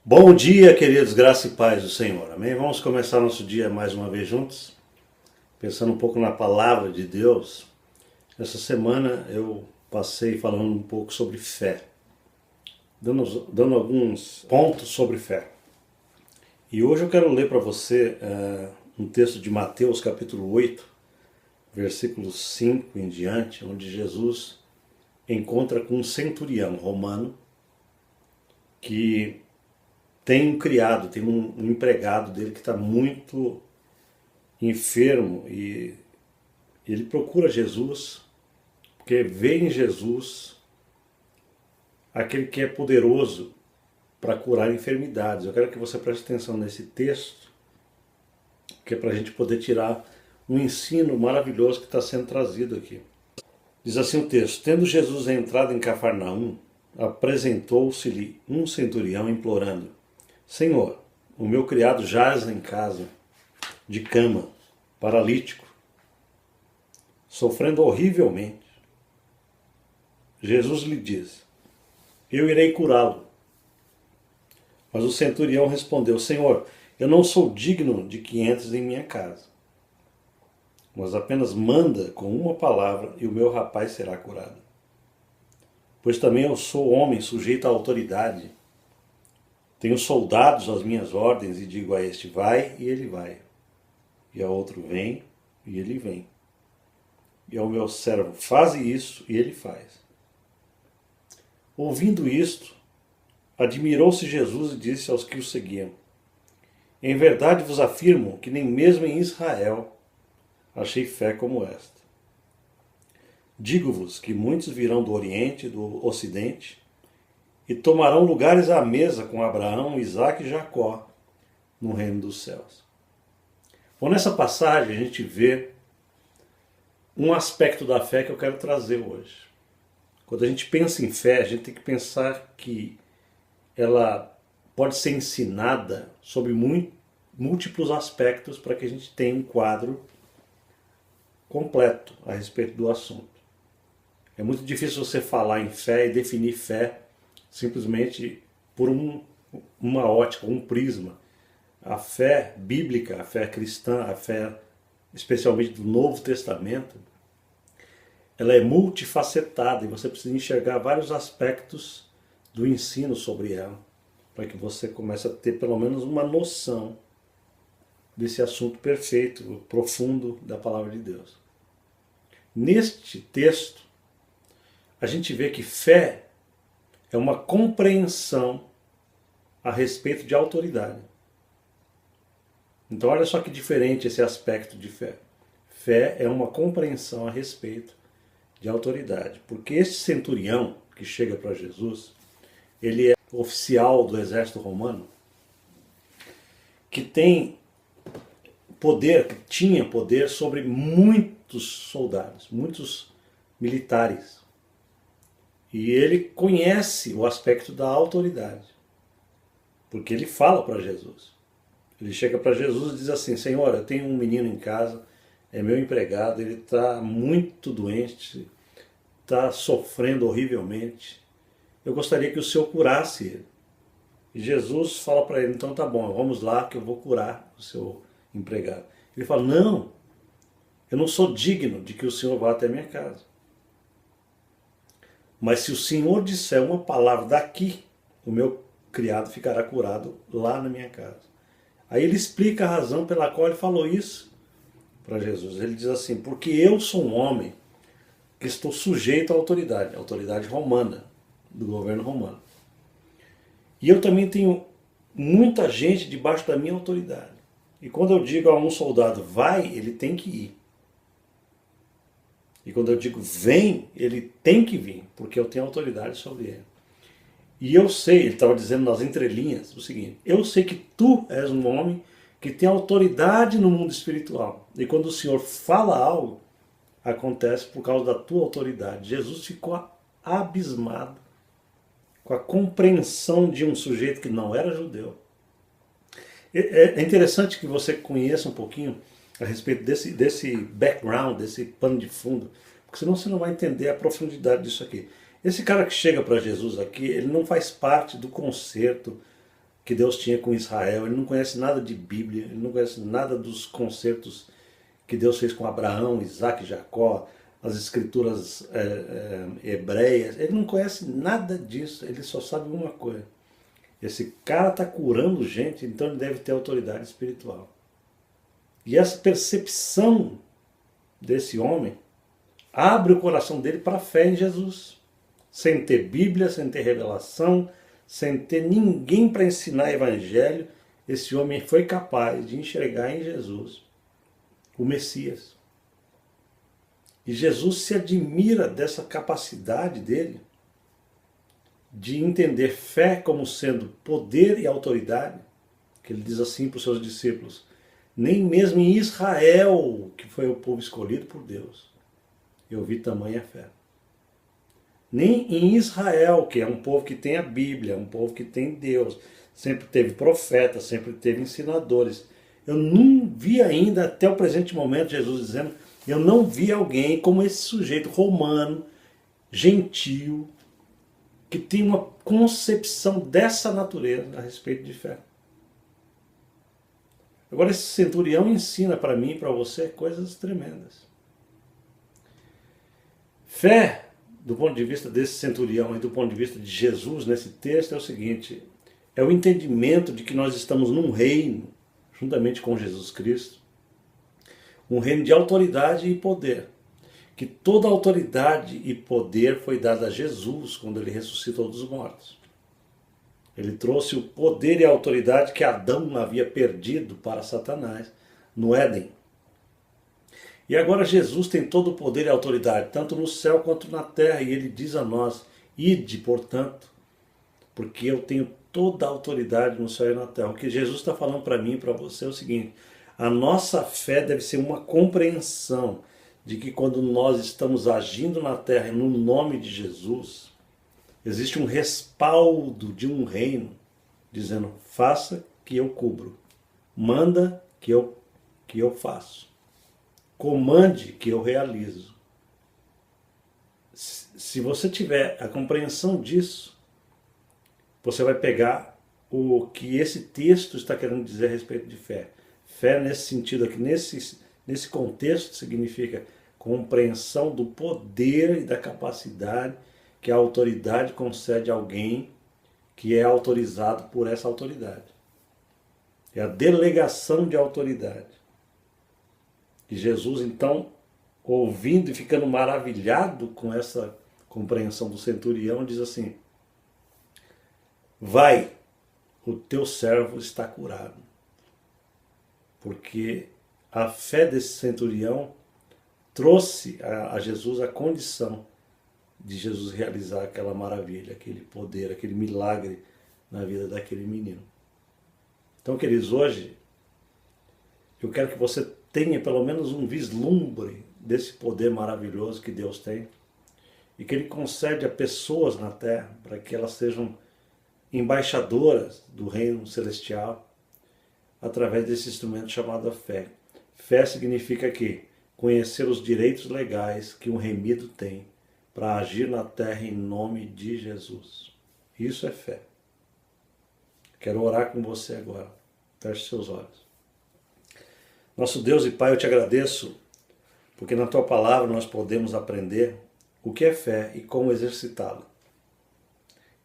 Bom dia, queridos, graça e paz do Senhor, amém? Vamos começar nosso dia mais uma vez juntos, pensando um pouco na palavra de Deus. Essa semana eu passei falando um pouco sobre fé, dando alguns pontos sobre fé. E hoje eu quero ler para você um texto de Mateus capítulo 8, versículo 5 em diante, onde Jesus encontra com um centurião romano que tem um criado, tem um empregado dele que está muito enfermo e ele procura Jesus, porque vê em Jesus aquele que é poderoso para curar enfermidades. Eu quero que você preste atenção nesse texto, que é para a gente poder tirar um ensino maravilhoso que está sendo trazido aqui. Diz assim o texto: tendo Jesus entrado em Cafarnaum, apresentou-se-lhe um centurião implorando: Senhor, o meu criado jaz em casa, de cama, paralítico, sofrendo horrivelmente. Jesus lhe diz: eu irei curá-lo. Mas o centurião respondeu: Senhor, eu não sou digno de que entres em minha casa, mas apenas manda com uma palavra e o meu rapaz será curado. Pois também eu sou homem sujeito à autoridade. Tenho soldados às minhas ordens e digo a este: vai, e ele vai. E a outro: vem, e ele vem. E ao meu servo: faze isso, e ele faz. Ouvindo isto, admirou-se Jesus e disse aos que o seguiam: em verdade vos afirmo que nem mesmo em Israel achei fé como esta. Digo-vos que muitos virão do Oriente e do Ocidente e tomarão lugares à mesa com Abraão, Isaque e Jacó no reino dos céus. Bom, nessa passagem a gente vê um aspecto da fé que eu quero trazer hoje. Quando a gente pensa em fé, a gente tem que pensar que ela pode ser ensinada sobre múltiplos aspectos para que a gente tenha um quadro completo a respeito do assunto. É muito difícil você falar em fé e definir fé simplesmente por uma ótica, um prisma. A fé bíblica, a fé cristã, a fé especialmente do Novo Testamento, ela é multifacetada e você precisa enxergar vários aspectos do ensino sobre ela, para que você comece a ter pelo menos uma noção desse assunto perfeito, profundo da palavra de Deus. Neste texto, a gente vê que fé é uma compreensão a respeito de autoridade. Então olha só que diferente esse aspecto de fé. Fé é uma compreensão a respeito de autoridade. Porque esse centurião que chega para Jesus, ele é oficial do exército romano, que tem poder, que tinha poder sobre muitos soldados, muitos militares. E ele conhece o aspecto da autoridade, porque ele fala para Jesus. Ele chega para Jesus e diz assim: Senhor, eu tenho um menino em casa, é meu empregado, ele está muito doente, está sofrendo horrivelmente. Eu gostaria que o Senhor curasse ele. E Jesus fala para ele: então tá bom, vamos lá que eu vou curar o seu empregado. Ele fala: não, eu não sou digno de que o Senhor vá até minha casa. Mas se o Senhor disser uma palavra daqui, o meu criado ficará curado lá na minha casa. Aí ele explica a razão pela qual ele falou isso para Jesus. Ele diz assim: porque eu sou um homem que estou sujeito à autoridade romana, do governo romano. E eu também tenho muita gente debaixo da minha autoridade. E quando eu digo a um soldado: vai, ele tem que ir. E quando eu digo: vem, ele tem que vir, porque eu tenho autoridade sobre ele. E eu sei, ele estava dizendo nas entrelinhas o seguinte: eu sei que tu és um homem que tem autoridade no mundo espiritual. E quando o Senhor fala algo, acontece por causa da tua autoridade. Jesus ficou abismado com a compreensão de um sujeito que não era judeu. É interessante que você conheça um pouquinho a respeito desse background, desse pano de fundo, porque senão você não vai entender a profundidade disso aqui. Esse cara que chega para Jesus aqui, ele não faz parte do concerto que Deus tinha com Israel, ele não conhece nada de Bíblia, ele não conhece nada dos concertos que Deus fez com Abraão, Isaac, Jacó, as escrituras hebreias, ele não conhece nada disso, ele só sabe uma coisa: esse cara está curando gente, então ele deve ter autoridade espiritual. E essa percepção desse homem abre o coração dele para a fé em Jesus, sem ter Bíblia, sem ter revelação, sem ter ninguém para ensinar evangelho. Esse homem foi capaz de enxergar em Jesus o Messias. E Jesus se admira dessa capacidade dele de entender fé como sendo poder e autoridade, que ele diz assim para os seus discípulos: nem mesmo em Israel, que foi o povo escolhido por Deus, eu vi tamanha fé. Nem em Israel, que é um povo que tem a Bíblia, um povo que tem Deus, sempre teve profetas, sempre teve ensinadores. Eu não vi ainda, até o presente momento, Jesus dizendo, eu não vi alguém como esse sujeito romano, gentil, que tem uma concepção dessa natureza a respeito de fé. Agora esse centurião ensina para mim e para você coisas tremendas. Fé, do ponto de vista desse centurião e do ponto de vista de Jesus nesse texto, é o seguinte: é o entendimento de que nós estamos num reino, juntamente com Jesus Cristo, um reino de autoridade e poder, que toda autoridade e poder foi dada a Jesus quando ele ressuscitou dos mortos. Ele trouxe o poder e a autoridade que Adão havia perdido para Satanás no Éden. E agora Jesus tem todo o poder e a autoridade, tanto no céu quanto na terra, e ele diz a nós: ide, portanto, porque eu tenho toda a autoridade no céu e na terra. O que Jesus está falando para mim e para você é o seguinte: a nossa fé deve ser uma compreensão de que quando nós estamos agindo na terra no nome de Jesus, existe um respaldo de um reino dizendo: faça que eu cubro, manda que eu faço, comande que eu realizo. Se você tiver a compreensão disso, você vai pegar o que esse texto está querendo dizer a respeito de fé. Fé nesse sentido aqui, nesse contexto, significa compreensão do poder e da capacidade que a autoridade concede a alguém que é autorizado por essa autoridade. É a delegação de autoridade. E Jesus, então, ouvindo e ficando maravilhado com essa compreensão do centurião, diz assim: vai, o teu servo está curado. Porque a fé desse centurião trouxe a Jesus a condição de Jesus realizar aquela maravilha, aquele poder, aquele milagre na vida daquele menino. Então, queridos, hoje eu quero que você tenha pelo menos um vislumbre desse poder maravilhoso que Deus tem e que Ele concede a pessoas na terra para que elas sejam embaixadoras do reino celestial através desse instrumento chamado a fé. Fé significa que conhecer os direitos legais que um remido tem para agir na terra em nome de Jesus. Isso é fé. Quero orar com você agora. Feche seus olhos. Nosso Deus e Pai, eu te agradeço, porque na Tua palavra nós podemos aprender o que é fé e como exercitá-la.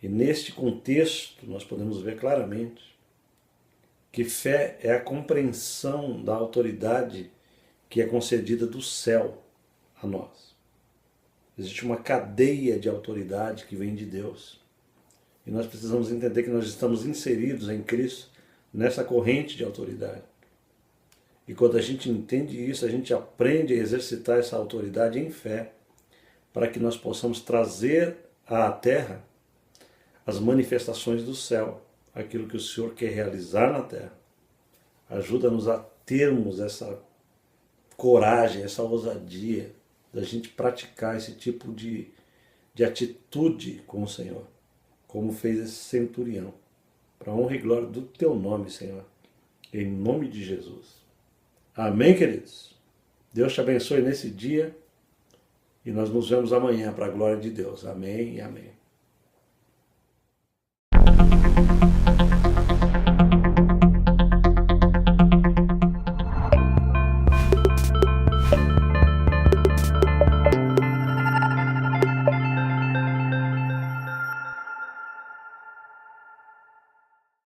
E neste contexto nós podemos ver claramente que fé é a compreensão da autoridade que é concedida do céu a nós. Existe uma cadeia de autoridade que vem de Deus. E nós precisamos entender que nós estamos inseridos em Cristo nessa corrente de autoridade. E quando a gente entende isso, a gente aprende a exercitar essa autoridade em fé, para que nós possamos trazer à terra as manifestações do céu, aquilo que o Senhor quer realizar na terra. Ajuda-nos a termos essa coragem, essa ousadia, da gente praticar esse tipo de atitude com o Senhor, como fez esse centurião, para a honra e glória do Teu nome, Senhor, em nome de Jesus. Amém, queridos? Deus te abençoe nesse dia e nós nos vemos amanhã para a glória de Deus. Amém e amém.